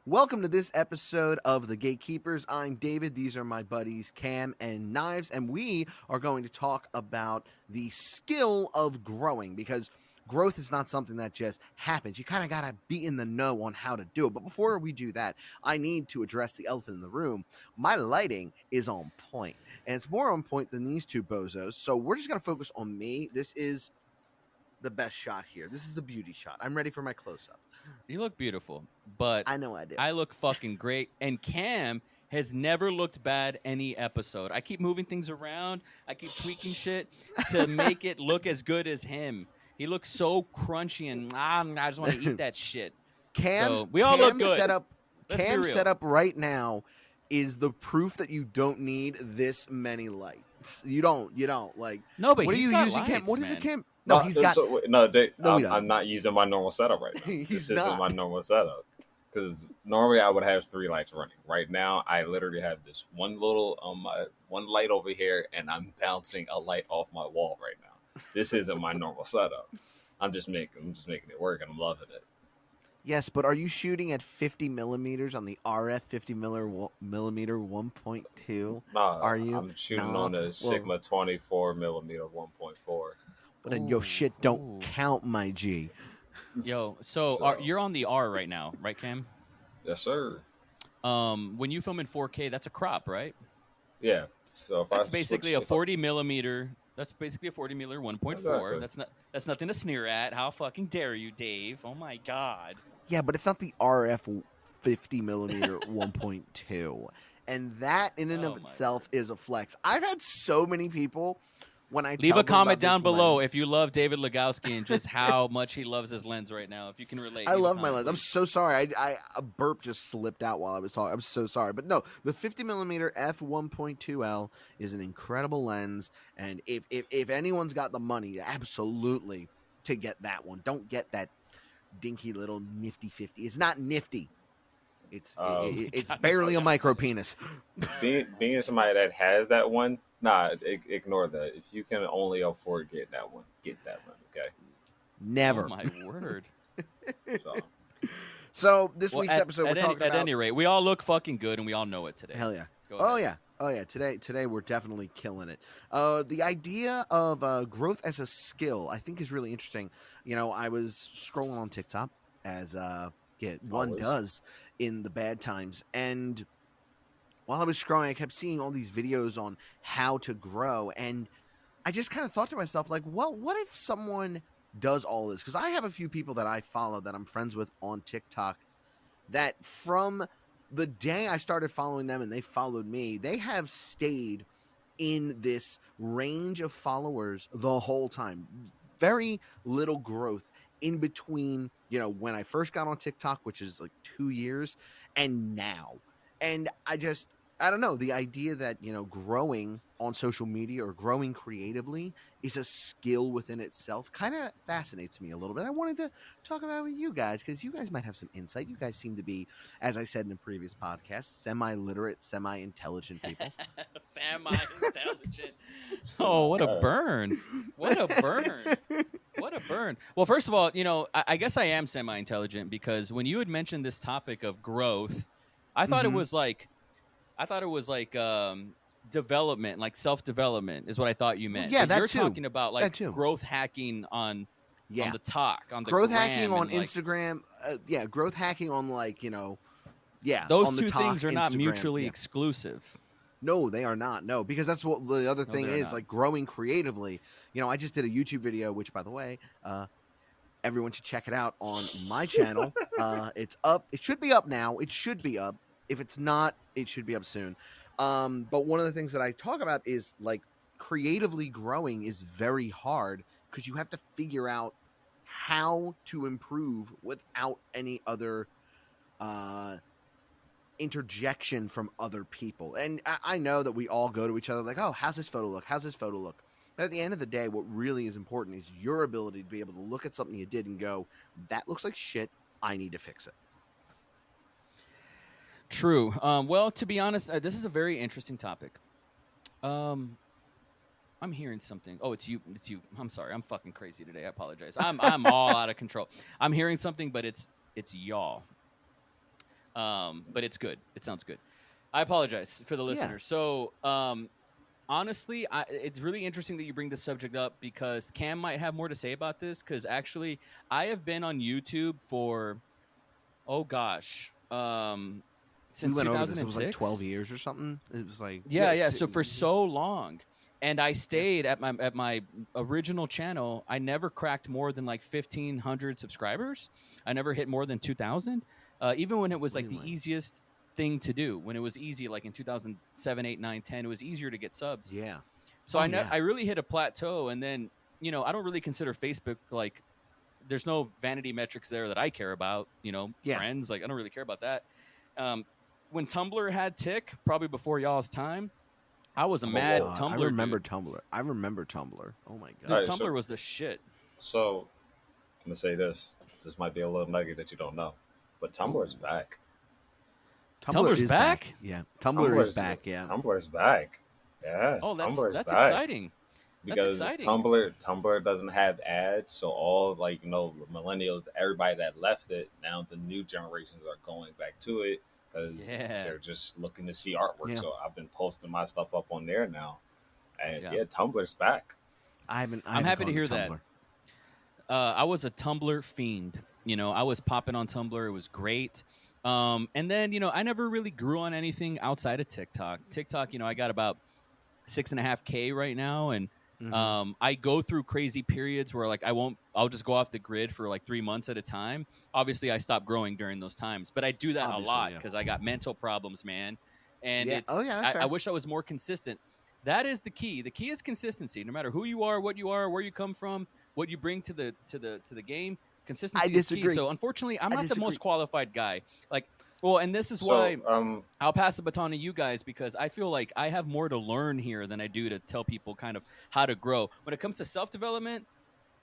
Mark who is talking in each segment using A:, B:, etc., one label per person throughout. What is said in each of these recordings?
A: Welcome to this episode of the Gatekeepers. I'm David. These are my buddies Cam and Knives, and we are going to talk about the skill of growing because growth is not something that just happens. You kind of got to be in the know on how to do it. But before we do that, I need to address the elephant in the room. My lighting is on point, and it's more on point than these two bozos. So we're just going to focus on me. This is the best shot here. This is the beauty shot. I'm ready for my close up.
B: You look beautiful, but
A: I know I do.
B: I look fucking great. And Cam has never looked bad any episode. I keep moving things around. I keep tweaking shit to make it look as good as him. He looks so crunchy and I just want to eat that shit. So we all look good.
A: Cam's setup right now is the proof that you don't need this many lights. You don't like.
B: No, but
A: what
B: he's
A: are you
B: got
A: using,
B: lights,
A: Cam? What is
B: man.
A: it, Cam? No, he's got.
C: I'm not using my normal setup right now.
A: He's
C: this
A: not.
C: isn't my normal setup because normally I would have 3 lights running. Right now, I literally have this one little one light over here, and I'm bouncing a light off my wall right now. This isn't my normal setup. I'm just making it work, and I'm loving it.
A: Yes, but are you shooting at 50 millimeters on the RF 50 millimeter 1.2?
C: Nah,
A: Are you?
C: I'm shooting on a Sigma 24 millimeter 1.4.
A: But then your shit don't count, my G.
B: Yo, so you're on the R right now, right, Cam?
C: Yes, sir.
B: When you film in 4K, that's a crop, right?
C: Yeah. So if
B: that's basically a 40 millimeter. That's basically a 40 millimeter 1.4.
C: Exactly.
B: That's nothing to sneer at. How fucking dare you, Dave? Oh my god.
A: Yeah, but it's not the RF 50 millimeter 1.2. And that in and of itself is a flex. I've had so many people when I
B: leave a comment down below
A: lens,
B: if you love David Lugowski and just how much he loves his lens right now. If you can relate.
A: I love my lens. I'm so sorry. A burp just slipped out while I was talking. I'm so sorry. But no, the 50 millimeter f1.2L is an incredible lens. And if anyone's got the money, absolutely to get that one. Don't get that dinky little nifty 50. It's not nifty. It's barely a micro penis.
C: Being somebody that has that one, ignore that. If you can only afford getting that one, get that lens, okay?
A: Never.
B: Oh my word.
A: So this week's episode, we're talking about...
B: At any rate, we all look fucking good, and we all know it today.
A: Hell yeah. Oh yeah. Today we're definitely killing it. The idea of growth as a skill, I think, is really interesting. You know, I was scrolling on TikTok, as one does in the bad times, and while I was scrolling, I kept seeing all these videos on how to grow, and I just kind of thought to myself, like, well, what if someone does all this? Because I have a few people that I follow that I'm friends with on TikTok that from the day I started following them and they followed me, they have stayed in this range of followers the whole time. Very little growth in between, you know, when I first got on TikTok, which is like 2 years, and now. And I don't know, the idea that, you know, growing on social media or growing creatively is a skill within itself kind of fascinates me a little bit. I wanted to talk about it with you guys because you guys might have some insight. You guys seem to be, as I said in a previous podcast, semi-literate, semi-intelligent people.
B: Semi-intelligent. Oh, what a burn. What a burn. What a burn. Well, first of all, you know, I guess I am semi-intelligent because when you had mentioned this topic of growth, I thought it was like development, like self-development is what I thought you meant.
A: Yeah,
B: but
A: you're
B: talking about like growth hacking on the talk, on the
A: growth
B: gram
A: hacking on
B: like,
A: Instagram. Growth hacking on like, you know,
B: those
A: on
B: two
A: the talk,
B: things are not
A: Instagram.
B: mutually exclusive.
A: No, they are not. No, because that's what the other thing is, like growing creatively. You know, I just did a YouTube video, which, by the way, everyone should check it out on my channel. It's up. It should be up now. It should be up. If it's not, it should be up soon. But one of the things that I talk about is like creatively growing is very hard because you have to figure out how to improve without any other interjection from other people. And I know that we all go to each other like, oh, how's this photo look? How's this photo look? But at the end of the day, what really is important is your ability to be able to look at something you did and go, that looks like shit. I need to fix it.
B: True. Well, to be honest, this is a very interesting topic. I'm hearing something. Oh, it's you. It's you. I'm sorry. I'm fucking crazy today. I apologize. I'm all out of control. I'm hearing something, but it's y'all. But it's good. It sounds good. I apologize for the listeners. So, honestly, it's really interesting that you bring this subject up because Cam might have more to say about this. Because actually, I have been on YouTube for, oh gosh,
A: We
B: since
A: went over this. It was like 12
B: 2006.
A: years or something. It was like
B: Yeah. So for so long, and I stayed at my original channel. I never cracked more than like 1,500 subscribers. I never hit more than 2,000. Even when it was like the
A: Really?
B: easiest thing to do, when it was easy, like in 2007, 8, 9, 10, it was easier to get subs.
A: Yeah.
B: So
A: Oh yeah.
B: I really hit a plateau, and then I don't really consider Facebook like there's no vanity metrics there that I care about.
A: Yeah.
B: Friends, like I don't really care about that. Um, when Tumblr had tick, probably before y'all's time, I was a
A: Oh my
B: mad
A: god. I
B: Tumblr
A: remember
B: dude.
A: Tumblr. I remember Tumblr. Oh my
C: All
B: Dude,
A: god.
C: right,
B: Tumblr was the shit.
C: so I'm gonna say this. This might be a little nugget that you don't know, but Tumblr's
B: Ooh.
C: back.
A: Tumblr
B: Tumblr's
A: is back.
B: back?
A: Yeah. Tumblr is back. Yeah.
C: Tumblr's back. Yeah,
B: Oh,
C: Tumblr's
B: that's
C: back
B: exciting. That's
C: because
B: exciting.
C: Tumblr doesn't have ads, so all millennials, everybody that left it, now the new generations are going back to it because
B: Yeah.
C: they're just looking to see artwork.
A: Yeah.
C: So I've been posting my stuff up on there now, and
B: Yeah.
C: yeah, Tumblr's back.
A: I'm
B: happy to
A: gone
B: hear
A: Tumblr.
B: that. I was a Tumblr fiend. I was popping on Tumblr. It was great. And then, I never really grew on anything outside of TikTok. TikTok, I got about 6.5K right now. And
A: Mm-hmm.
B: I go through crazy periods where like I'll just go off the grid for like 3 months at a time. Obviously I stop growing during those times, but I do that a
A: Obviously,
B: lot
A: yeah.
B: because I got mental problems, man. And
A: Yeah. Oh yeah, that's
B: I
A: fair.
B: wish I was more consistent. That is the key. The key is consistency. No matter who you are, what you are, where you come from, what you bring to the game,
A: I
B: consistency is key.
A: disagree.
B: So unfortunately, I'm
A: I
B: not the
A: disagree.
B: most qualified guy. Like, well, and this is
C: So
B: why I'll pass the baton to you guys because I feel like I have more to learn here than I do to tell people kind of how to grow. When it comes to self development,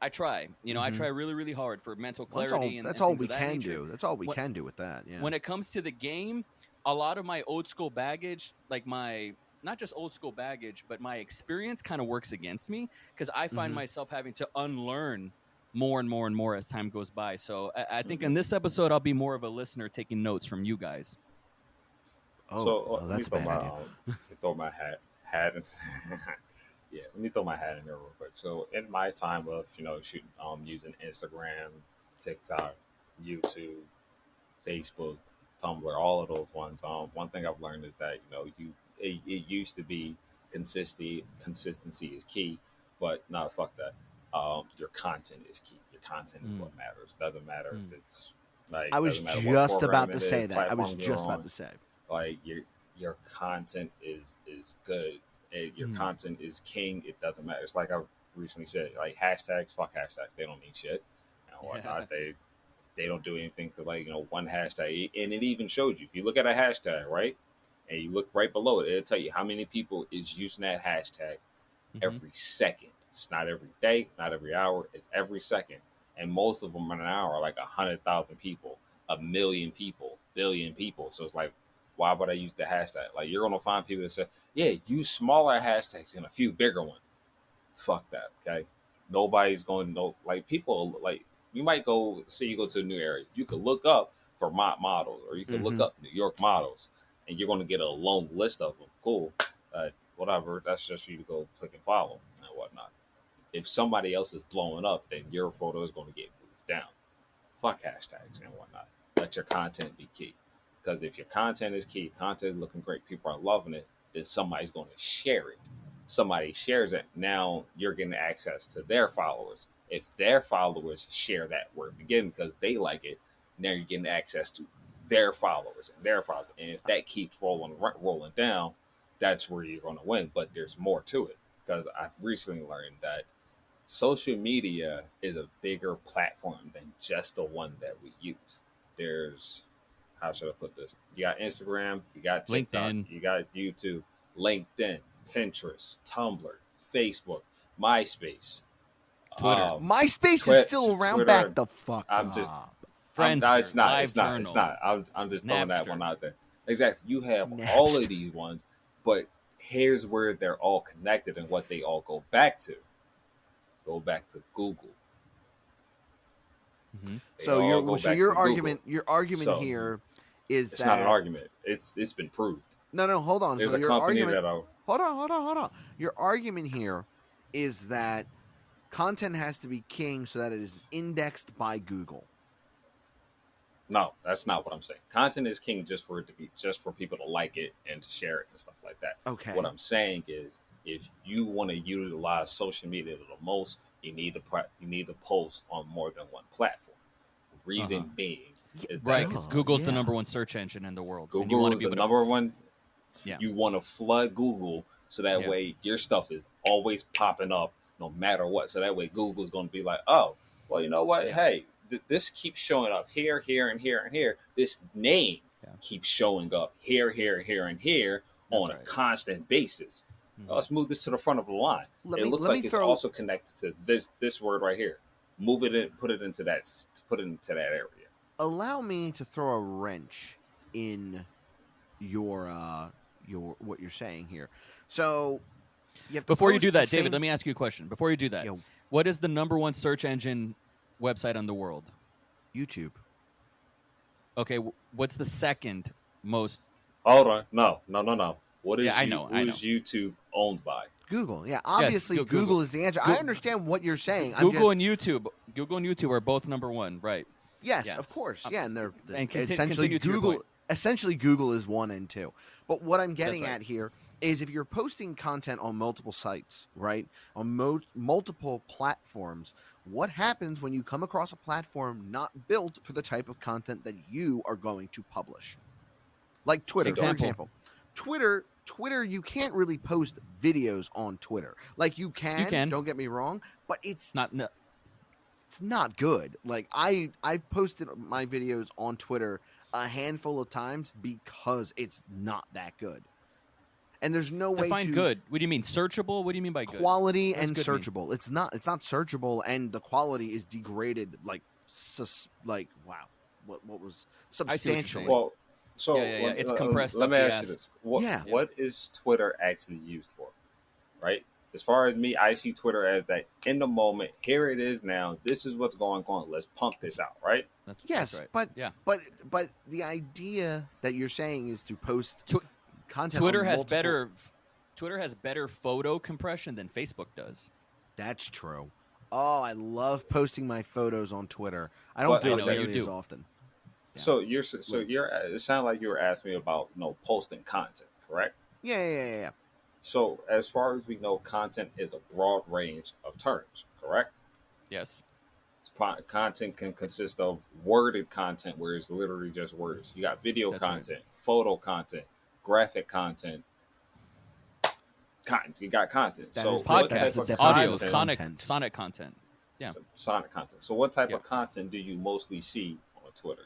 B: I try. I
A: Mm-hmm.
B: try really, really hard for mental
A: Well,
B: clarity
A: that's
B: and
A: all
B: things
A: we
B: of that
A: can
B: nature.
A: do. That's all we
B: When
A: can do with that. Yeah.
B: when it comes to the game, a lot of my old school baggage, like my not just old school baggage, but my experience kind of works against me because I find
A: Mm-hmm.
B: myself having to unlearn more and more and more as time goes by. So I think
C: mhm.
B: in this episode, I'll be more of a listener taking notes from you guys.
A: Oh, oh,
C: Let me
A: that's a
C: throw
A: bad
C: my
A: idea.
C: hat in. Yeah, let me throw my hat in there real quick. So in my time of shooting using Instagram, TikTok, YouTube, Facebook, Tumblr, all of those ones. One thing I've learned is that it used to be consistency is key, but no, fuck that. Your content is key. Your content is what
B: Mm,
C: matters. Doesn't matter
B: mm.
C: if it's like
A: I was
C: doesn't matter what
A: just
C: program
A: about
C: it
A: to
C: is,
A: say that. I was
C: platform you're
A: just about
C: on.
A: to say.
C: Like your content is good. Your
B: Mm.
C: content is king. It doesn't matter. It's like I recently said, like hashtags, fuck hashtags. They don't mean shit and
B: Yeah.
C: whatnot. They don't do anything to one hashtag, and it even shows you if you look at a hashtag, right, and you look right below it, it'll tell you how many people is using that hashtag
B: Hmm.
C: every second. It's not every day, not every hour. It's every second, and most of them in an hour are like 100,000 people, 1,000,000 people, billion people. So it's like, why would I use the hashtag? Like you're gonna find people that say, yeah, use smaller hashtags and a few bigger ones. Fuck that. Okay, nobody's going to know. Like people, like you might go say you go to a new area. You could look up for models, or you could look
A: Mm-hmm.
C: up New York models, and you're going to get a long list of them. Cool, whatever. That's just for you to go click and follow and whatnot. If somebody else is blowing up, then your photo is going to get moved down. Fuck hashtags and whatnot. Let your content be key. Because if your content is key, content is looking great, people are loving it, then somebody's going to share it. Somebody shares it. Now you're getting access to their followers. If their followers share that word again because they like it, now you're getting access to their followers and their followers. And if that keeps rolling down, that's where you're going to win. But there's more to it because I've recently learned that social media is a bigger platform than just the one that we use. There's how should I put this? You got Instagram, you got TikTok,
B: LinkedIn,
C: you got YouTube, LinkedIn, Pinterest, Tumblr, Facebook, MySpace,
B: Twitter,
A: MySpace is still around. Back
C: Twitter.
A: the fuck
C: I'm just,
A: up.
C: it's
B: Friendster,
C: not,
B: Live Journal,
C: I'm just throwing that
B: Napster.
C: one out there. Exactly. You have all of
A: Napster.
C: these ones, but here's where they're all connected and what they all go back to. Go back to Google.
B: Hmm.
C: They all go back to Google.
A: Your argument
C: So
A: here is
C: It's not an
A: that
C: argument. It's been proved.
A: no, hold on.
C: There's
A: So
C: a
A: your
C: company
A: argument,
C: that I
A: hold on. Your argument here is that content has to be king so that it is indexed by Google.
C: no, that's not what I'm saying. Content is king just for it to be just for people to like it and to share it and stuff like that. What
A: Okay.
C: I'm saying is, if you want to utilize social media the most, you need to post on more than one platform.
B: Uh-huh.
C: Reason being
A: Yeah,
C: is
B: Right,
C: that
B: because
A: duh,
B: Google's the
A: yeah.
B: number one search engine in the world, and you
C: Google
B: want to
C: is
B: be
C: the
B: able to.
C: number one.
B: Yeah.
C: You want to flood Google so that
B: Yeah.
C: way your stuff is always popping up no matter what. So that way Google's going to be like, oh, well, you know what?
B: Yeah.
C: Hey, this keeps showing up here, here, and here, and here. This name
B: Yeah.
C: keeps showing up here, here, here, and here
B: That's
C: on a
B: right.
C: constant basis.
B: Mhm.
C: Let's move this to the front of the line.
A: Let
C: It
A: me
C: looks
A: let me
C: like it's
A: throw
C: also connected to this word right here. Move it in, put it into that area.
A: allow me to throw a wrench in your what you're saying here. So you have to
B: Before you
A: post
B: do
A: the
B: that, David,
A: same,
B: let me ask you a question. Before you do that,
A: you know,
B: what is the number one search engine website on the world?
A: YouTube.
B: Okay, what's the second most?
C: Hold on, no. What
B: Yeah,
C: is
B: I
C: you?
B: know,
C: Who
B: I know.
C: is YouTube owned by?
A: Google. Yeah,
B: Yes,
A: obviously
B: Google.
A: Google is the answer. I
B: Go-
A: understand what you're saying. I'm
B: Google
A: just
B: and YouTube. Google and YouTube are both number one, right?
A: yes, of
B: Yes.
A: course. Yeah, and they're
B: And
A: essentially
B: continue to your point.
A: Google. Essentially, Google is 1 and 2. But what I'm
B: That's
A: getting
B: right.
A: at here is if you're posting content on multiple sites, right, on multiple platforms, what happens when you come across a platform not built for the type of content that you are going to publish? Like Twitter, for
B: Example.
A: example. Twitter, you can't really post videos on Twitter. Like you
B: You
A: can,
B: can.
A: don't get me wrong, but it's
B: Not no,
A: it's not good. Like I posted my videos on Twitter a handful of times because it's not that good. And there's no way
B: define
A: to
B: good. What do you mean searchable? What do you mean by good?
A: quality
B: What does
A: and
B: good mean?
A: searchable. It's not searchable and the quality is degraded like like wow. What was
B: I see what you're saying.
A: substantially.
C: Well, so
B: Yeah. It's compressed
C: let
B: up
C: me
B: the
C: ask you
B: ass.
C: this: what
A: Yeah.
B: Yeah.
C: what is Twitter actually used for? Right? As far as me, I see Twitter as that in the moment. Here it is now. This is what's going on. Let's pump this out. Right?
B: That's
A: Yes,
B: right.
A: but
B: Yeah.
A: but the idea that you're saying is to post
B: Tw-
A: content on
B: Twitter has
A: multiple.
B: better photo compression than Facebook does.
A: That's true. Oh, I love posting my photos on Twitter. I don't
C: But
A: do
B: I
A: it
B: know you
A: nearly as
B: do.
A: often. Yeah.
C: you're. It sounded like you were asking me about posting content, correct?
A: Yeah.
C: So as far as we know, content is a broad range of terms, correct?
B: Yes.
C: Content can consist of worded content where it's literally just words. You got video
B: That's right.
C: content, photo content, graphic content. You got content.
A: That
C: So
A: is
C: what
A: that's
C: type
A: the
B: Podcasts,
C: of
A: definition
B: audio,
A: of
C: content?
A: content.
B: sonic content. Yeah.
C: Sonic content. So what type
B: Yep.
C: of content do you mostly see on Twitter?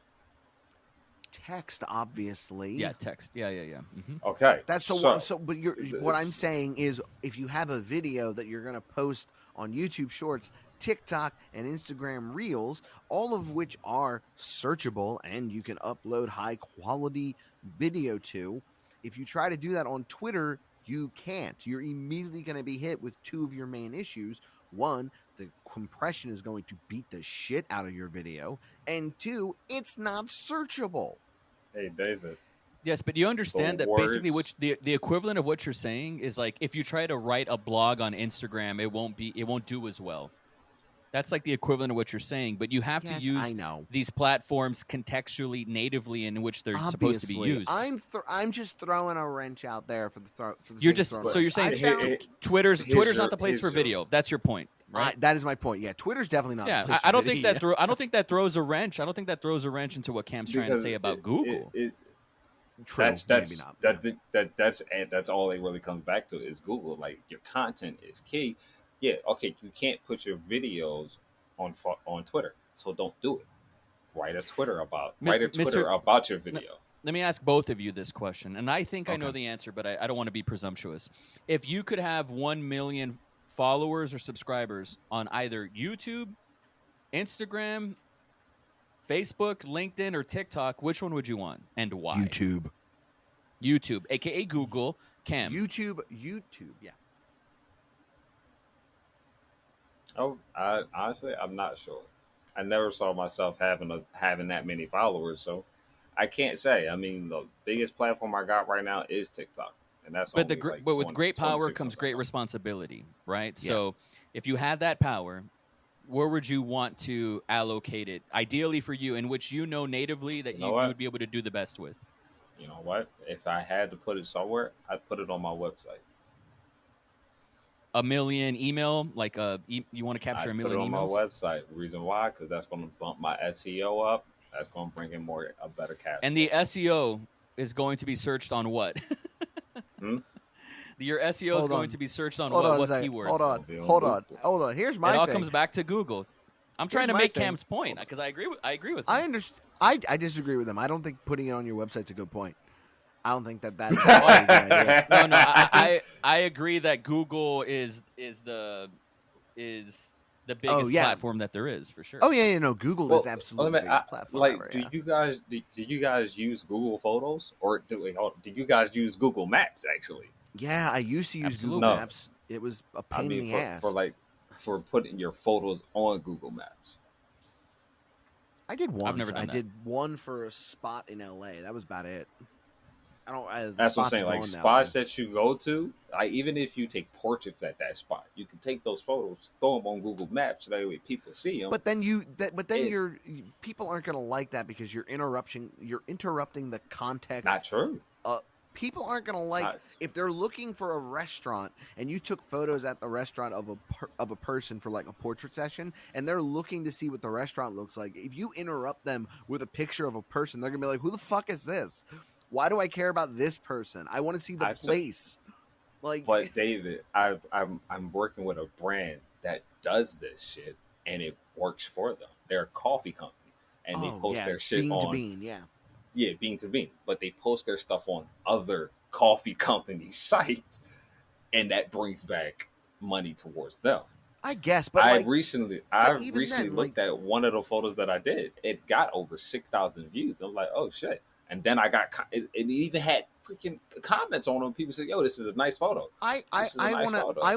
A: Text, obviously.
B: Yeah, text. Yeah. Mm-hmm.
C: Okay,
A: That's so. But what I'm saying is, if you have a video that you're going to post on YouTube Shorts, TikTok, and Instagram Reels, all of which are searchable and you can upload high quality video to, if you try to do that on Twitter, you can't. You're immediately going to be hit with two of your main issues. One, the compression is going to beat the shit out of your video, and two, it's not searchable.
C: hey David,
B: Yes, but you
C: the
B: understand that basically
C: words.
B: the equivalent of what you're saying is like if you try to write a blog on Instagram, it won't do as well. That's like the equivalent of what you're saying, but you have to
A: Yes, I
B: use
A: know.
B: these platforms contextually, natively in which they're supposed to be
A: Obviously,
B: used.
A: I'm just throwing a wrench out there for the for the
B: You're
A: sake of
B: just
A: throwing a
B: so
A: wrench.
B: you're saying
A: I found
B: Twitter's not the place for video. That's your point, right?
A: that is my point. Yeah, Twitter's definitely not.
B: Yeah,
A: the place
B: I
A: for
B: don't think
A: video.
B: I don't think that throws a wrench. I don't think that throws a wrench into what Cam's trying to
C: Because
B: say about Google.
A: True, maybe not.
C: That's all it really comes back to is Google. Like your content is key. Yeah, okay, you can't put your videos on Twitter, so don't do it. Write a Twitter
B: Mr.
C: about your video.
B: Let me ask both of you this question, and I think I know
A: Okay.
B: the answer, but I don't want to be presumptuous. If you could have 1 million followers or subscribers on either YouTube, Instagram, Facebook, LinkedIn, or TikTok, which one would you want and why?
A: YouTube,
B: YouTube, aka Google. Cam.
A: YouTube. Yeah.
C: Oh, I'm not sure. I never saw myself having that many followers, so I can't say. I mean, the biggest platform I got right now is TikTok, and that's
B: But
C: only like
B: but with
C: 20,
B: great power
C: 26
B: comes
C: of them.
B: great responsibility, right?
A: Yeah.
B: So if you had that power, where would you want to allocate it? Ideally for you, in which you know natively that
C: You know
B: you
C: what?
B: would be able to do the best with.
C: You know what? If I had to put it somewhere, I'd put it on my website.
B: A million email, like you want to capture a
C: I'd put it
B: million
C: on my
B: emails,
C: website. Reason why? Because that's going to bump my SEO up. That's going to bring in a better cash
B: and
C: flow.
B: the SEO is going to be searched on what?
C: Hmm?
B: Your SEO is
A: Hold
B: going
A: on.
B: to be searched on
A: Hold on a
B: what
A: second. Hold
B: keywords?
A: on.
C: It'll be on
A: Hold on.
C: Google.
A: Hold on. Here's
B: It
A: my
B: all
A: thing.
B: comes back to Google. I'm trying
A: Here's
B: to
A: my
B: make
A: thing.
B: Cam's point because I agree with him.
A: I understand. I disagree with him. I don't think putting it on your website's a good point. I don't think that's
B: Oh,
A: a good idea.
B: No,
A: I think.
B: I agree that Google is the
A: Oh
B: biggest
A: yeah.
B: platform that there is for sure.
A: Oh yeah. No. Google is
C: Well,
A: absolutely
C: let
A: the
C: me,
A: biggest platform
C: like,
A: ever.
C: do
A: Yeah.
C: you guys do you guys use Google Photos or do you guys use Google Maps actually?
A: Yeah. I used to use Google
B: Absolutely.
C: No,
A: Maps. It was a
C: I
A: pain in
C: mean
A: the ass.
C: for putting your photos on Google Maps.
A: I did
B: I've
A: once.
B: never
A: I
B: done that.
A: did one for a spot in LA. That was about it. I don't. The
C: That's what I'm
A: spot's
C: saying. Like
A: gone now though.
C: spots that you go to, like even if you take portraits at that spot, you can take those photos, throw them on Google Maps, so that way people see them.
A: But then
C: It,
A: people aren't going to like that because you're interrupting the
C: not
A: context.
C: true.
A: People aren't going to like
C: Not,
A: if they're looking for a restaurant and you took photos at the restaurant of a person for like a portrait session and they're looking to see what the restaurant looks like. If you interrupt them with a picture of a person, they're going to be like, "Who the fuck is this? Why do I care about this person? I want to see the
C: I took,
A: place." Like,
C: but David, I'm working with a brand that does this shit, and it works for them. They're a coffee company, and they
A: oh
C: post
A: yeah,
C: their shit
A: bean to
C: on
A: bean, yeah.
C: bean to bean, but they post their stuff on other coffee company sites, and that brings back money towards them.
A: I guess, but like,
C: I
A: even
C: recently
A: then, like,
C: looked at one of the photos that I did. It got over 6,000 views. I'm like, oh shit! And then I got it even had freaking comments on them. People said, "Yo, this is a nice photo. This is a nice photo."
A: I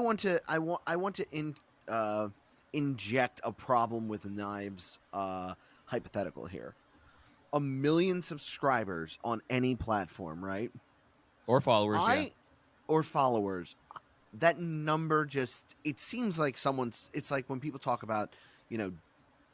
A: want to inject a problem with knives hypothetical here. 1 million subscribers on any platform, right?
B: Or followers, yeah.
A: Or followers. That number it seems like it's like when people talk about, you know,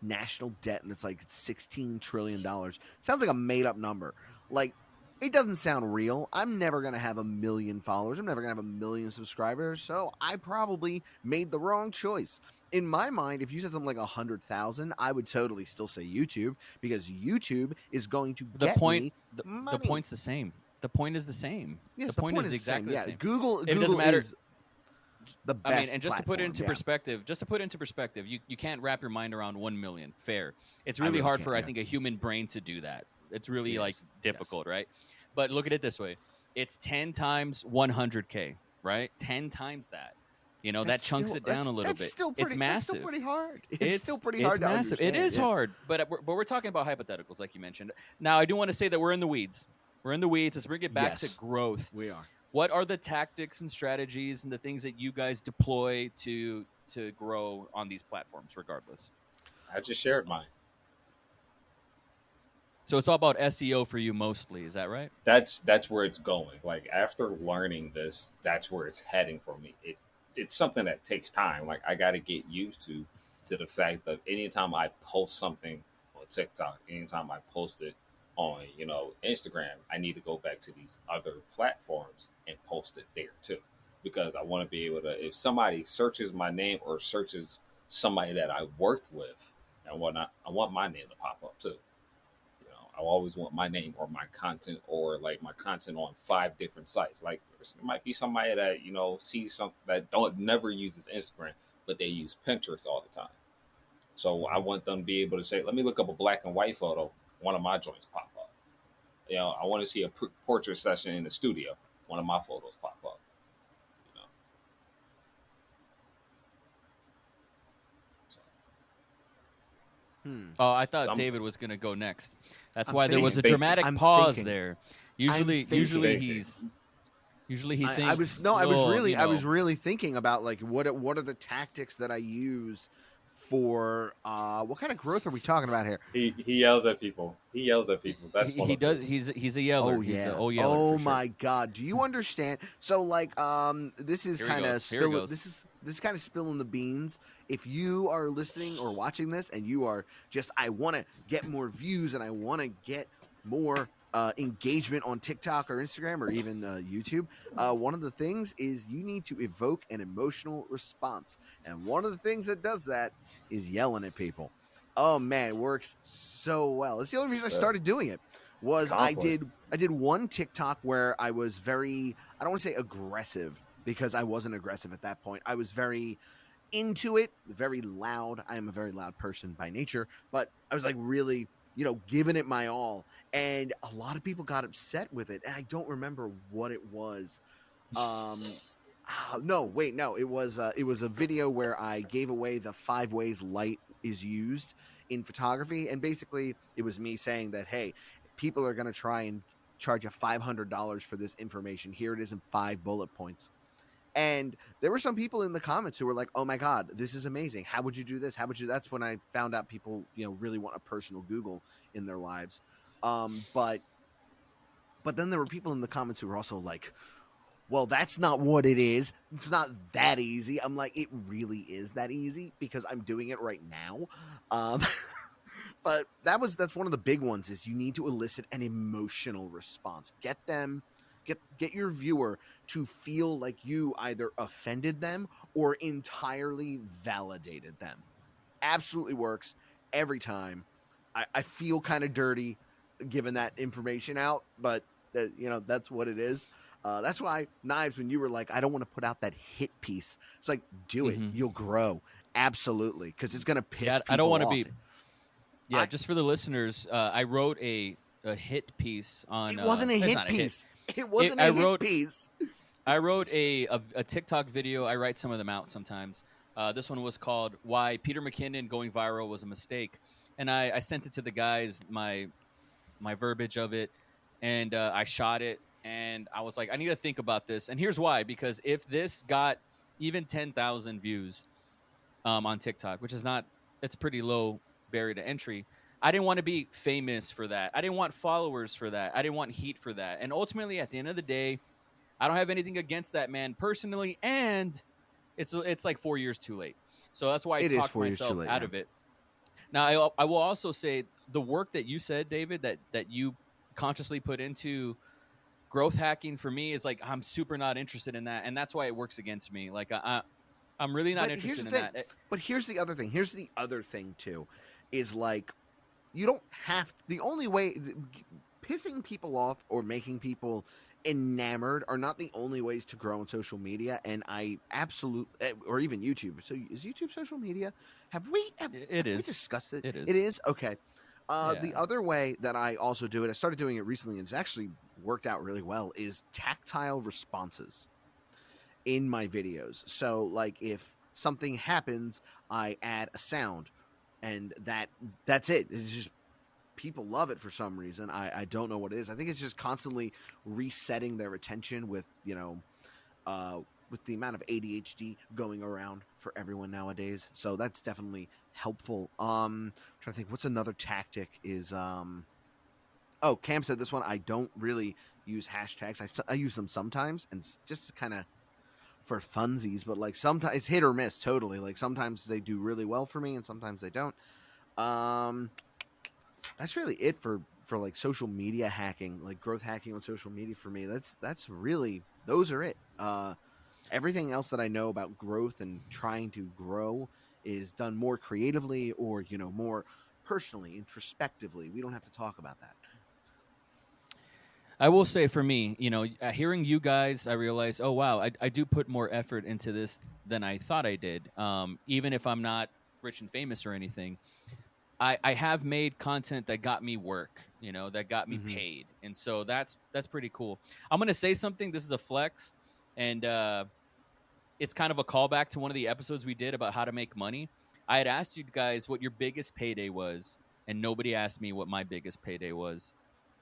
A: national debt and it's like $16 trillion. Sounds like a made up number. Like, it doesn't sound real. I'm never going to have 1 million followers. I'm never going to have 1 million subscribers. So I probably made the wrong choice. In my mind, if you said something like 100,000, I would totally still say YouTube because YouTube is going to
B: The
A: get
B: point
A: me
B: the
A: money.
B: point's the same. The point is the same.
A: Yes,
B: The point is
A: the same.
B: exactly the
A: Yeah,
B: same.
A: Google
B: Doesn't matter.
A: is the best.
B: I mean, and just to put it into
A: platform,
B: perspective, you can't wrap your mind around 1 million. Fair. It's
A: I
B: really
A: really
B: hard
A: can't,
B: for I
A: yeah.
B: think a human brain to do that. It's really
A: It
B: like
A: is.
B: difficult, right? But look at it this way. It's 10 times 100K, right? 10 times that. You know, that chunks it down a little bit. It's massive.
A: That's still pretty hard.
B: It's
A: Hard to
B: massive. It
A: understand,
B: is
A: yeah.
B: hard, but we're talking about hypotheticals, like you mentioned. Now, I do want to say that we're in the weeds. We're in the weeds. Let's bring it back to
A: Yes.
B: growth.
A: We are.
B: What are the tactics and strategies and the things that you guys deploy to grow on these platforms, regardless?
C: I just shared mine.
B: So it's all about SEO for you mostly. Is that right?
C: That's where it's going. Like after learning this, that's where it's heading for me. It's something that takes time. Like I got to get used to the fact that anytime I post something on TikTok, anytime I post it on Instagram, I need to go back to these other platforms and post it there too, because I want to be able to. If somebody searches my name or searches somebody that I worked with and whatnot, I want my name to pop up too. I always want my name or my content or like my content on 5 different sites. Like there might be somebody that sees something that don't never uses Instagram, but they use Pinterest all the time. So I want them to be able to say, "Let me look up a black and white photo." One of my joints pop up. I want to see a portrait session in the studio. One of my photos pop up. You know.
B: Oh, I thought
C: So
B: David was going to go next. That's
A: I'm
B: why there was a
C: thinking.
B: dramatic
A: I'm
B: pause
A: thinking.
B: there.
A: I'm
B: Usually
C: thinking.
B: he thinks.
A: I was
B: "Oh,
A: really thinking about like what are the tactics that I use for what kind of growth are we talking about here?
C: He yells at people. He yells at people. That's one
B: He
C: of
B: does.
C: his.
B: He's a yeller.
A: Oh
B: He's a
A: yeah.
B: old yeller
A: Oh
B: for sure.
A: my god. Do you understand? So like this is
B: Here he
A: kind of
B: goes. Here he
A: spill
B: goes.
A: this is kind of spilling the beans. If you are listening or watching this and you are just I want to get more views and I want to get more engagement on TikTok or Instagram or even YouTube, one of the things is you need to evoke an emotional response. And one of the things that does that is yelling at people. Oh man, it works so well. It's the only reason I started doing it. Was
C: Conflict.
A: I did one TikTok where I was very, I don't want to say aggressive because I wasn't aggressive at that point. I was very into it, very loud. I am a very loud person by nature, but I was like really, giving it my all. And a lot of people got upset with it. And I don't remember what it was. No, wait, no. It was a video where I gave away the 5 ways light is used in photography, and basically it was me saying that hey, people are going to try and charge you $500 for this information. Here it is in 5 bullet points. And there were some people in the comments who were like, "Oh my god, this is amazing! How would you do this? How would you?" That's when I found out people, really want a personal Google in their lives. But then there were people in the comments who were also like, well, that's not what it is. It's not that easy. I'm like, it really is that easy because I'm doing it right now. Um, but that's one of the big ones is you need to elicit an emotional response. Get your viewer to feel like you either offended them or entirely validated them. Absolutely works every time. I feel kind of dirty giving that information out, but that's what it is. That's why Knives, when you were like, I don't want to put out that hit piece, it's like, do it. You'll grow. Absolutely. Because it's going to piss people
B: I don't want to
A: off.
B: be. Yeah, just for the listeners, I wrote a hit piece on.
A: It wasn't a hit piece. It wasn't a hit piece.
B: I wrote a TikTok video. I write some of them out sometimes. This one was called "Why Peter McKinnon Going Viral Was a Mistake," and I sent it to the guys, my verbiage of it, and I shot it, and I was like, I need to think about this, and here's why: because if this got even 10,000 views on TikTok, which is not, it's pretty low barrier to entry. I didn't want to be famous for that. I didn't want followers for that. I didn't want heat for that. And ultimately, at the end of the day, I don't have anything against that man personally, and it's like 4 years too late. So that's why I talked myself out of it. Now, I will also say the work that you said, David, that you consciously put into growth hacking for me is like, I'm super not interested in that, and that's why it works against me. Like I'm really not interested in that.
A: But here's the other thing. Here's the other thing too, is like you don't have the only way pissing people off or making people enamored are not the only ways to grow on social media. And I absolutely, or even YouTube. So is YouTube social media? Have we discussed it?
B: It is.
A: It is okay. The other way that I also do it, I started doing it recently, and it's actually worked out really well, is tactile responses in my videos. So like if something happens, I add a sound, and that's it. It's just people love it for some reason. I don't know what it is. I think it's just constantly resetting their attention with with the amount of ADHD going around for everyone nowadays. So that's definitely helpful. I'm trying to think what's another tactic is Cam said this one. I don't really use hashtags. I use them sometimes and just kind of for funsies, but like sometimes it's hit or miss totally. Like sometimes they do really well for me and sometimes they don't. That's really it for like social media hacking, like growth hacking on social media for me. That's really, those are it. Everything else that I know about growth and trying to grow is done more creatively or, more personally, introspectively. We don't have to talk about that.
B: I will say for me, hearing you guys, I realized, oh, wow, I do put more effort into this than I thought I did. Even if I'm not rich and famous or anything, I have made content that got me work, that got me paid. And so that's pretty cool. I'm going to say something. This is a flex. And it's kind of a callback to one of the episodes we did about how to make money. I had asked you guys what your biggest payday was, and nobody asked me what my biggest payday was.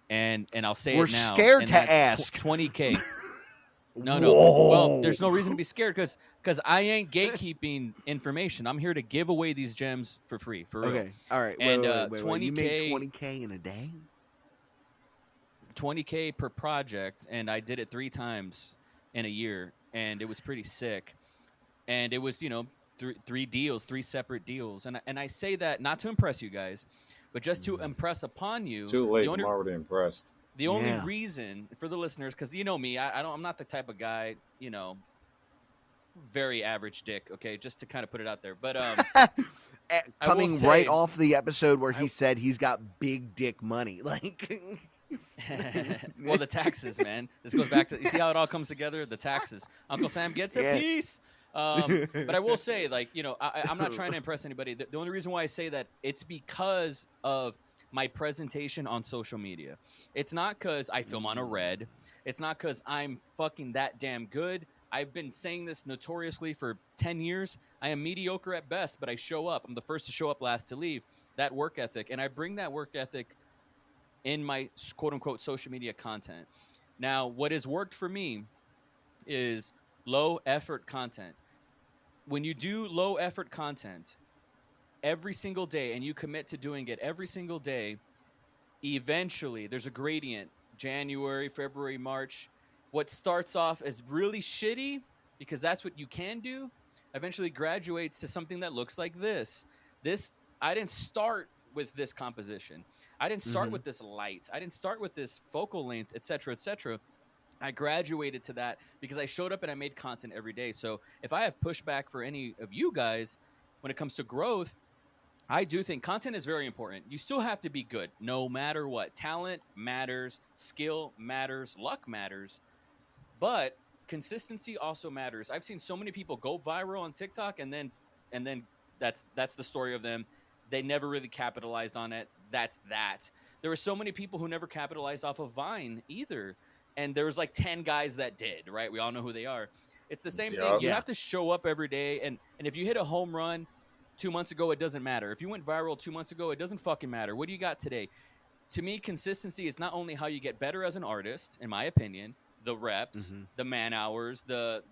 B: And I'll say
A: We're
B: it now.
A: scared to ask.
B: 20K. No. Well,
A: Whoa.
B: there's no reason to be scared because I ain't gatekeeping information. I'm here to give away these gems for free, for real.
A: Okay. All right.
B: And
A: Wait. You made
B: 20K
A: 20K in a day?
B: 20K per project, and I did it 3 times in a year, and it was pretty sick. And it was, three deals, 3 separate deals. And I say that not to impress you guys, but just to impress upon you.
C: Too late. I'm already impressed.
B: The only
A: Yeah.
B: reason for the listeners, because you know me, I'm not the type of guy, very average dick. Okay, just to kind of put it out there. But
A: Coming
B: say,
A: right off the episode where he said he's got big dick money, like.
B: Well, the taxes, man. This goes back to, you see how it all comes together. The taxes. Uncle Sam gets a piece. But I will say, I'm not trying to impress anybody. The only reason why I say that, it's because of my presentation on social media. It's not because I film on a red. It's not because I'm fucking that damn good. I've been saying this notoriously for 10 years. I am mediocre at best, but I show up. I'm the first to show up, last to leave. That work ethic. And I bring that work ethic in my quote unquote social media content. Now, what has worked for me is low effort content. When you do low effort content every single day and you commit to doing it every single day, eventually there's a gradient. January, February, March, what starts off as really shitty, because that's what you can do, eventually graduates to something that looks like this. I didn't start with this composition. I didn't start with this light. I didn't start with this focal length, et cetera, et cetera. I graduated to that because I showed up and I made content every day. So if I have pushback for any of you guys when it comes to growth, I do think content is very important. You still have to be good no matter what. Talent matters, skill matters, luck matters, but consistency also matters. I've seen so many people go viral on TikTok and then that's the story of them. They never really capitalized on it. That's that. There were so many people who never capitalized off of Vine either. And there was like 10 guys that did, right? We all know who they are. It's the same thing. You have to show up every day. And if you hit a home run 2 months ago, it doesn't matter. If you went viral 2 months ago, it doesn't fucking matter. What do you got today? To me, consistency is not only how you get better as an artist, in my opinion, the reps, the man hours, the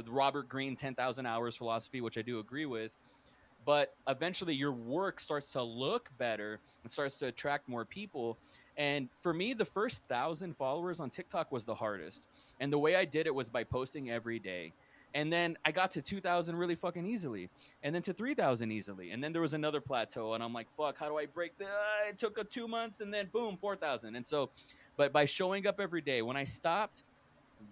B: Robert Greene 10,000 hours philosophy, which I do agree with, but eventually your work starts to look better and starts to attract more people. And for me, the first 1,000 followers on TikTok was the hardest. And the way I did it was by posting every day. And then I got to 2,000 really fucking easily, and then to 3,000 easily. And then there was another plateau, and I'm like, fuck, how do I break the, it took 2 months, and then boom, 4,000. And so, but by showing up every day, when I stopped,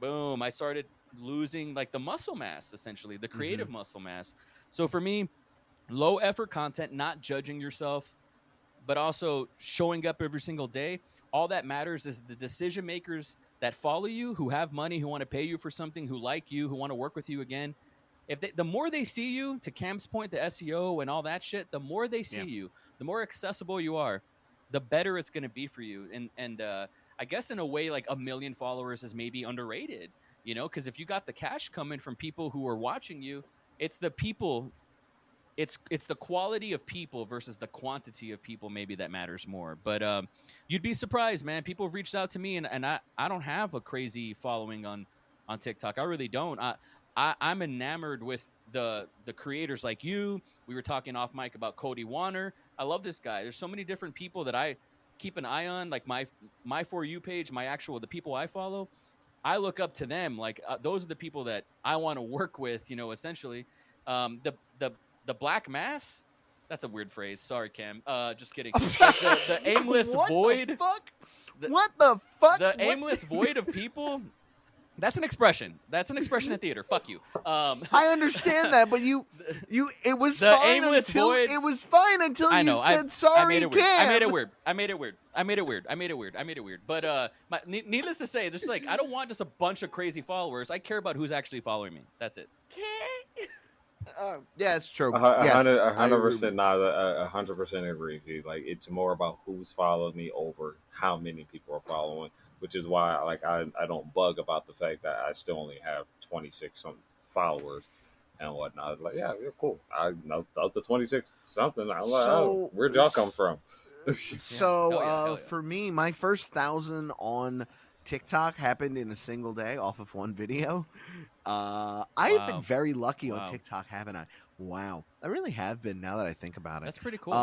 B: boom, I started losing like the muscle mass, essentially, the creative muscle mass. So for me, low effort content, not judging yourself, but also showing up every single day. All that matters is the decision makers that follow you, who have money, who want to pay you for something, who like you, who want to work with you again. The more they see you, to Cam's point, the SEO and all that shit, the more they see you, the more accessible you are, the better it's going to be for you. And I guess in a way, like 1 million followers is maybe underrated, because if you got the cash coming from people who are watching you, it's the people. It's the quality of people versus the quantity of people maybe that matters more. But you'd be surprised, man. People have reached out to me, and I don't have a crazy following on TikTok. I really don't. I'm enamored with the creators like you. We were talking off mic about Cody Warner. I love this guy. There's so many different people that I keep an eye on, like my For You page, the people I follow. I look up to them. Like those are the people that I want to work with, essentially. The black mass, that's a weird phrase. Sorry, Cam. Just kidding. Like the aimless void.
A: The fuck? What the fuck?
B: The aimless void of people. That's an expression. That's an expression in theater. Fuck you.
A: I understand that, but it was
B: the
A: fine
B: aimless
A: until
B: void.
A: It was fine until you said sorry,
B: I made it weird.
A: Cam.
B: I made it weird. But needless to say, this I don't want just a bunch of crazy followers. I care about who's actually following me. That's it.
A: Yeah, it's true.
C: 100%. Not 100% agree with you. Like, it's more about who's following me over how many people are following, which is why I don't bug about the fact that I still only have 26 some followers and whatnot. Like, yeah, cool. I know the 26 something. I'm like, oh, where'd y'all come from?
A: So
B: Hell yeah.
A: for me, my first 1,000 on TikTok happened in a single day off of one video. I have been
B: Wow.
A: very lucky on
B: Wow.
A: TikTok, haven't I? Wow, I really have been. Now that I think about it,
B: That's pretty cool.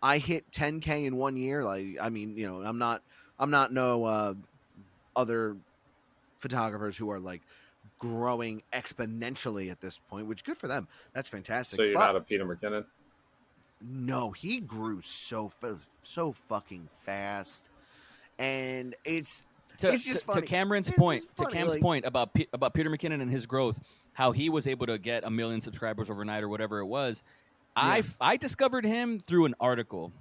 A: I hit 10K in 1 year. Like, I mean, I'm not no other photographers who are like growing exponentially at this point, which good for them. That's fantastic.
C: So you're
A: But
C: not a Peter McKinnon?
A: no, he grew so fucking fast, and it's just
B: To
A: funny.
B: Cameron's
A: It's
B: point,
A: just
B: to
A: funny.
B: Cam's
A: Like,
B: point about Peter McKinnon and his growth, how he was able to get 1 million subscribers overnight or whatever it was.
A: yeah,
B: I discovered him through an article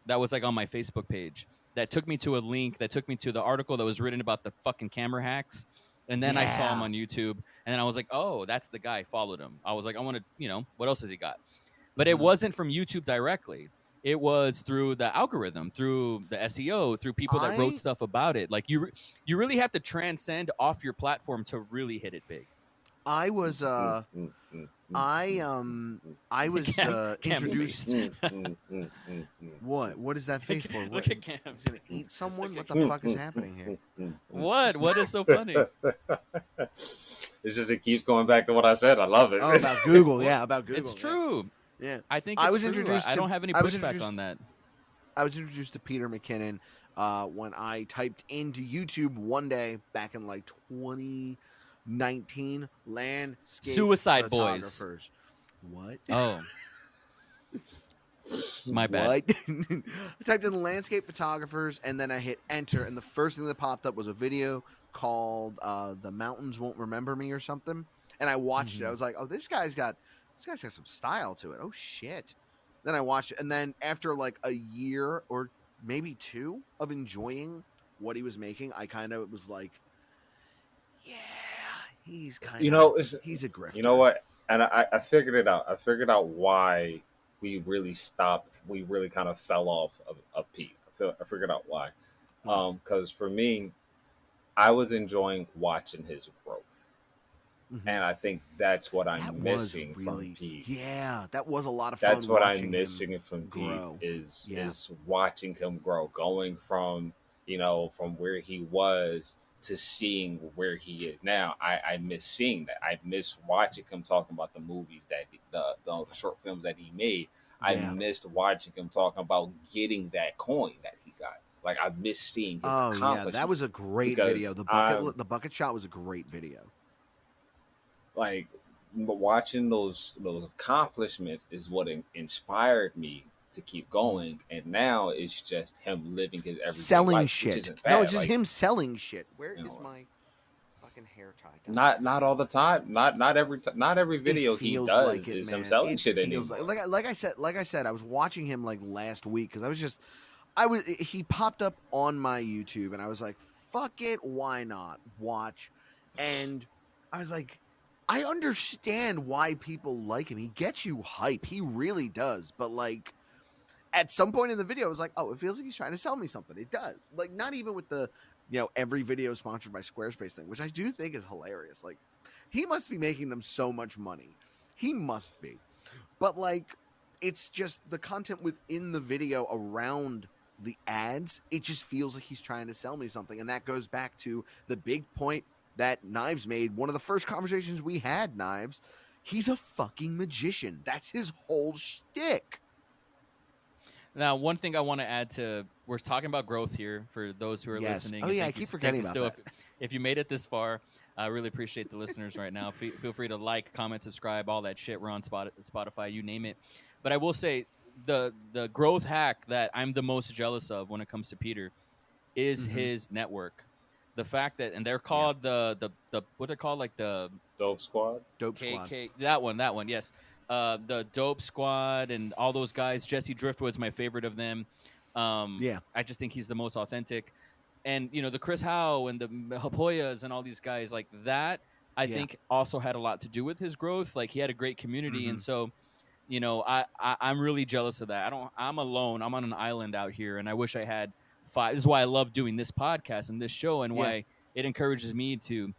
B: that was like on my Facebook page that took me to a link that took me to the article that was written about the fucking camera hacks. And then I saw him
A: yeah.
B: on YouTube, and then I was like, "Oh, that's the guy." I followed him. I was like, "I want to, what else has he got?" But it
A: Mhm.
B: wasn't from YouTube directly. It was through the algorithm, through the SEO, through people that wrote
A: I
B: stuff about it. Like you really have to transcend off your platform to really hit it big.
A: I was I was
B: Cam's
A: introduced.
B: face.
A: What is that face for?
B: Look
A: What,
B: at Cam.
A: he's gonna eat someone?
B: Look
A: What
B: at
A: the fuck is happening here?
B: What is so funny?
C: It's just it keeps going back to what I said. I love it.
A: Oh, about Google. Yeah, about Google.
B: It's true.
A: Yeah.
B: I think
A: I
B: it's
A: was
B: true.
A: introduced
B: I
A: to-
B: don't have any
A: I was
B: pushback
A: introduced-
B: on that.
A: I was introduced to Peter McKinnon when I typed into YouTube one day back in like 2019 landscape
B: Suicide Boys.
A: photographers. What?
B: Oh. My bad.
A: What? I typed in landscape photographers and then I hit enter, and the first thing that popped up was a video called "The Mountains Won't Remember Me" or something. And I watched it. I was like, "Oh, this guy's got some style to it. Oh shit!" Then I watched it, and then after like a year or maybe two of enjoying what he was making, I kind of was like, "Yeah, he's kind of he's a grifter."
C: You know what? And I figured it out. I figured out why we really stopped. We really kind of fell off of Pete. I figured out why. Because for me, I was enjoying watching his growth.
A: Mhm.
C: And I think that's what
A: That
C: I'm
A: was
C: missing
A: really-
C: from Pete.
A: Yeah, that was a lot of fun.
C: That's what I'm
A: watching
C: missing
A: him
C: from Pete
A: grow.
C: is
A: Yeah.
C: is watching him grow, going from from where he was to seeing where he is now. I miss seeing that. I miss watching him talking about the movies that the short films that he made. I
A: Yeah.
C: missed watching him talking about getting that coin that he got. Like I miss seeing his
A: Oh yeah,
C: accomplishments.
A: that was a great
C: because
A: video. The bucket shot was a great video.
C: like watching those accomplishments is what inspired me to keep going, and now it's just him living his everyday
A: Selling
C: life,
A: shit.
C: which isn't bad.
A: No, it's just
C: Like,
A: him selling shit. Where is
C: you know,
A: my fucking hair tied down?
C: not all the time, not every video
A: It
C: he
A: feels
C: does
A: like it,
C: is
A: man.
C: him selling
A: It
C: shit
A: feels
C: anymore.
A: like I said, I was watching him like last week because he popped up on my YouTube and I was like, fuck it, why not watch? And I was like, I understand why people like him. He gets you hype. He really does. But like at some point in the video, I was like, oh, it feels like he's trying to sell me something. It does. Like not even with the, every video sponsored by Squarespace thing, which I do think is hilarious. Like he must be making them so much money. He must be. But like it's just the content within the video around the ads. It just feels like he's trying to sell me something. And that goes back to the big point that Knives made. One of the first conversations we had, Knives, he's a fucking magician. That's his whole shtick.
B: Now, one thing I want to add we're talking about growth here for those who are
A: Yes.
B: listening.
A: Oh,
B: and
A: yeah,
B: thank
A: I
B: you-
A: keep forgetting
B: thank you
A: about
B: still, if you made it this far, I really appreciate the listeners right now. Feel free to like, comment, subscribe, all that shit. We're on Spotify, you name it. But I will say the growth hack that I'm the most jealous of when it comes to Peter is his network. The fact that, and they're called the what they're called, like the
C: Dope Squad.
A: Dope Squad.
B: KK, that one, yes. The Dope Squad and all those guys. Jesse Driftwood's my favorite of them.
A: Yeah.
B: I just think he's the most authentic. And, the Chris Howe and the Hapoyas and all these guys like that, I think also had a lot to do with his growth. Like he had a great community. And so, I'm really jealous of that. I'm alone. I'm on an island out here and I wish I had 5. This is why I love doing this podcast and this show and why it encourages me to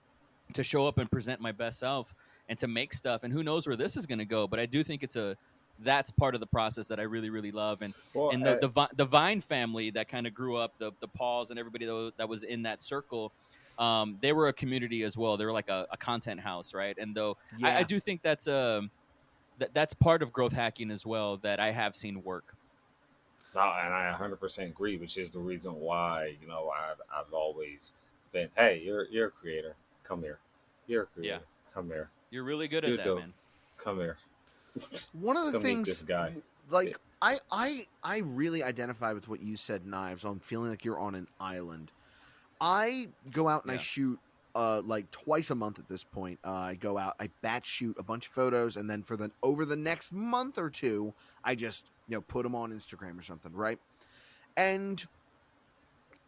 B: show up and present my best self and to make stuff. And who knows where this is going to go. But I do think it's a that's part of the process that I really, really love.
C: Well,
B: And the Vine family that kind of grew up, the Pauls and everybody that was in that circle, they were a community as well. They were like a content house, right? And though I
A: Yeah.
B: do think that's part of growth hacking as well that I have seen work.
C: no, and I 100% agree, which is the reason why I've always been, hey, you're a creator, come here. You're a
B: Yeah,
C: creator, come here.
B: you're really good at
C: You're
B: that,
C: dope,
B: man.
C: come here.
A: One of the
C: Come meet this
A: things,
C: guy.
A: like I really identify with what you said, Knives, on feeling like you're on an island. I go out and I
B: Yeah.
A: shoot like twice a month at this point. I go out, I batch shoot a bunch of photos, and then for the over the next month or two, I just put them on Instagram or something, right? And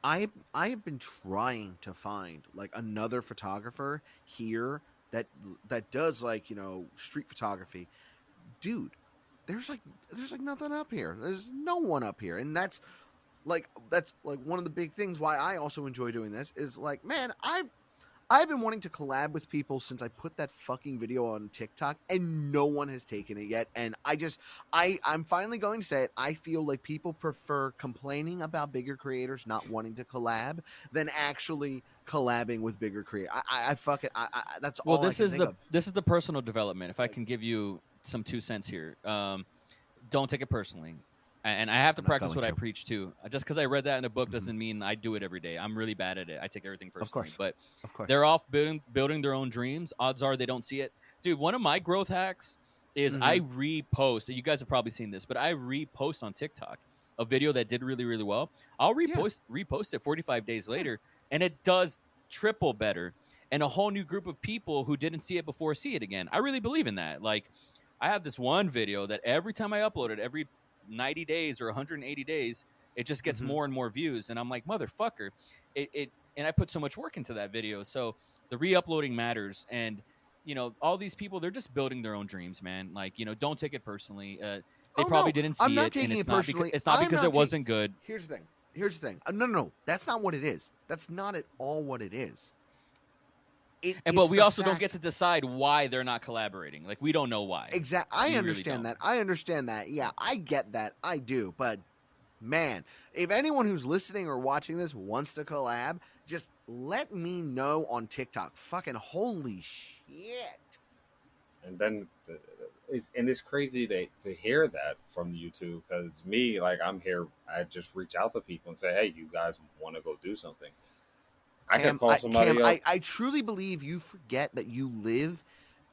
A: I have been trying to find like another photographer here that does like street photography, dude. There's like nothing up here. There's no one up here, and that's like one of the big things why I also enjoy doing this is like, man, I've been wanting to collab with people since I put that fucking video on TikTok, and no one has taken it yet. And I'm finally going to say it. I feel like people prefer complaining about bigger creators not wanting to collab than actually collabing with bigger creators. I fuck it. That's
B: Well,
A: all I can think of.
B: this is the personal development. If I can give you some 2 cents here, don't take it personally. And I have to
A: I'm not
B: practice
A: going
B: what I
A: to.
B: preach too. Just because I read that in a book
A: Mhm.
B: doesn't mean I do it every day. I'm really bad at it. I take everything personally.
A: Of course,
B: But
A: of course.
B: they're off building their own dreams. Odds are they don't see it. Dude, one of my growth hacks is I
A: Mhm.
B: repost. You guys have probably seen this, but I repost on TikTok a video that did really, really well. I'll
A: Yeah,
B: repost it 45 days
A: yeah.
B: later, and it does triple better. And a whole new group of people who didn't see it before see it again. I really believe in that. Like, I have this one video that every time I upload it, every 90 days or 180 days, it just gets
A: Mhm.
B: more and more views. And I'm like, motherfucker. And I put so much work into that video. So the re-uploading matters. And all these people, they're just building their own dreams, man. Like, don't take it personally. They
A: Oh
B: probably
A: no,
B: didn't
A: I'm
B: see
A: not
B: it, and
A: taking
B: it's
A: it
B: not because
A: personally.
B: it's not
A: I'm
B: because
A: not
B: it
A: taking.
B: wasn't good.
A: Here's the thing. Here's the thing. No, no, no. That's not what it is. That's not at all what it is.
B: But
A: It's
B: we
A: the
B: also don't get
A: fact.
B: to decide why they're not collaborating. Like, we don't know why.
A: I
B: We really
A: understand
B: don't.
A: that. I understand that. Yeah, I get that. I do. But man, if anyone who's listening or watching this wants to collab, just let me know on TikTok. Fucking holy shit.
C: And then it's crazy to hear that from YouTube, because me, like, I'm here, I just reach out to people and say, hey, you guys want to go do something. I could call
A: Cam,
C: somebody up.
A: I truly believe you forget that you live,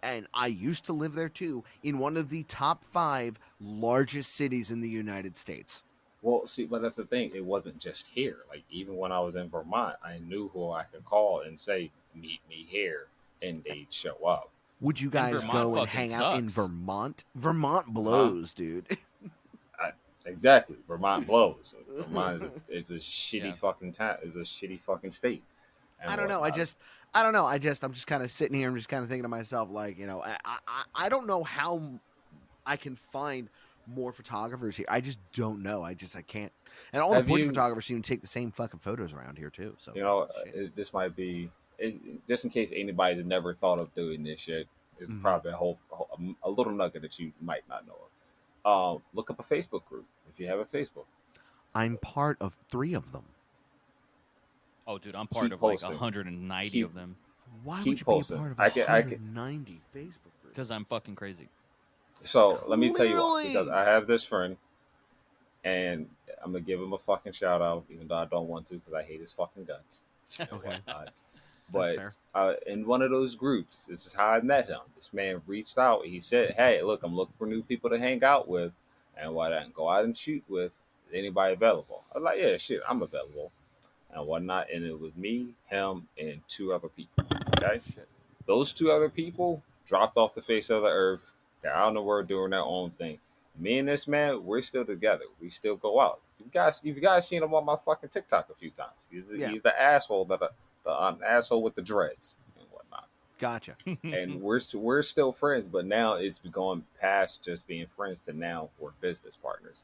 A: and I used to live there too, in one of the top 5 largest cities in the United States.
C: Well, see, but that's the thing. It wasn't just here. Like, even when I was in Vermont, I knew who I could call and say, meet me here, and they'd show up.
A: Would you
B: And
A: guys
B: Vermont
A: go and
B: fucking
A: hang out in
B: sucks.
A: Vermont? Vermont
C: Huh?
A: blows, dude.
C: I, exactly. Vermont blows. Vermont is a shitty
B: Yeah.
C: fucking town. Is a shitty fucking state and
A: I don't know.
C: whatnot.
A: I don't know. I'm just kind of sitting here. I'm just kind of thinking to myself, like, I don't know how I can find more photographers here. I just don't know. I can't. And all the
C: Have
A: portrait
C: you?
A: photographers seem to take the same fucking photos around here too. So shit.
C: This might be just in case anybody's never thought of doing this shit. It's
A: Mhm.
C: probably a little nugget that you might not know of. Look up a Facebook group if you have a Facebook.
A: I'm part of 3 of them.
B: Oh, dude, I'm part
C: Keep
B: of like
C: posting.
B: 190
C: Keep
B: of them
A: Why would
C: keep
A: you be a
C: posting.
A: part of
C: I can.
A: 190 Facebook groups?
B: because I'm fucking crazy.
C: So let me tell you why. Because
A: Clearly.
C: I have this friend, and I'm gonna give him a fucking shout out, even though I don't want to, because I hate his fucking guts and
A: Okay.
C: whatnot.
A: That's fair.
C: But in one of those groups, this is how I met him. This man reached out. He said, "Hey, look, I'm looking for new people to hang out with, and what I can go out and shoot with. Is anybody available?" I was like, "Yeah, shit, I'm available," and whatnot. And it was me, him, and 2 other people. Okay,
B: Shit.
C: those 2 other people dropped off the face of the earth. They're out in the world doing their own thing. Me and this man, we're still together. We still go out. You guys seen him on my fucking TikTok a few times.
A: Yeah.
C: He's the asshole the asshole with the dreads and whatnot.
A: Gotcha.
C: And we're still friends, but now it's going past just being friends to now we're business partners.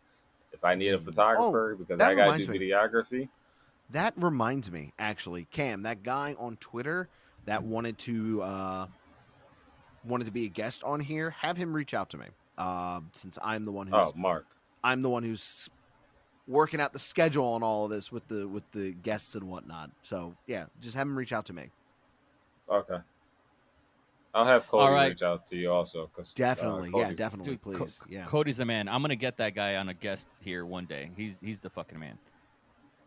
C: If I need a
A: Oh,
C: photographer because
A: that
C: I gotta do
A: reminds me.
C: videography,
A: That reminds me, actually, Cam, that guy on Twitter that wanted to be a guest on here, have him reach out to me. since I'm the one
C: Oh, Mark.
A: who's working out the schedule on all of this with the guests and whatnot. So yeah, just have him reach out to me.
C: Okay. I'll have
B: All
C: Cody
B: right.
C: reach out to you also because
A: Definitely,
C: Cody's
A: definitely,
B: Dude,
A: please, yeah.
B: Cody's the man. I'm gonna get that guy on a guest here one day. He's the fucking man.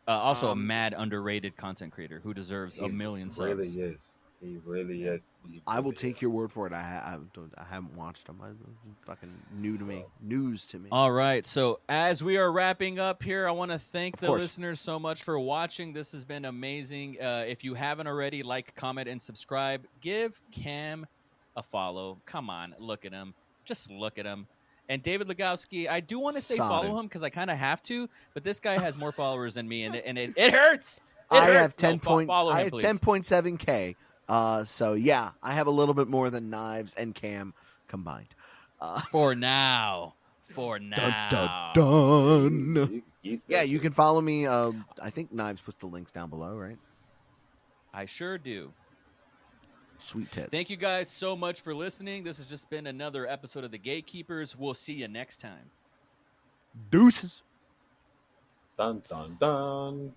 B: Also, a mad underrated content creator who deserves a million
C: really
B: subs.
C: is. He really is. He
A: I will
C: really
A: take
C: is.
A: your word for it. I haven't watched them. Fucking new to me, news to me.
B: All right. So as we are wrapping up here, I want to thank the
A: course.
B: listeners so much for watching. This has been amazing. If you haven't already, like, comment, and subscribe. Give Cam a follow. Come on, look at him. Just look at him. And David Lugowski, I do want to say
A: Solid.
B: follow him because I kind of have to, but this guy has more followers than me, and it hurts.
A: I
B: hurts.
A: have 10
B: No,
A: point.
B: follow
A: I
B: him,
A: have
B: please.
A: 10.7K. So yeah, I have a little bit more than Knives and Cam combined.
B: For now. Dun.
C: You keep
A: Yeah,
C: that
A: you
C: shit.
A: can follow me. I think Knives puts the links down below, right?
B: I sure do.
A: Sweet tits.
B: Thank you guys so much for listening. This has just been another episode of The Gatekeepers. We'll see you next time.
A: Deuces.
C: Dun dun dun.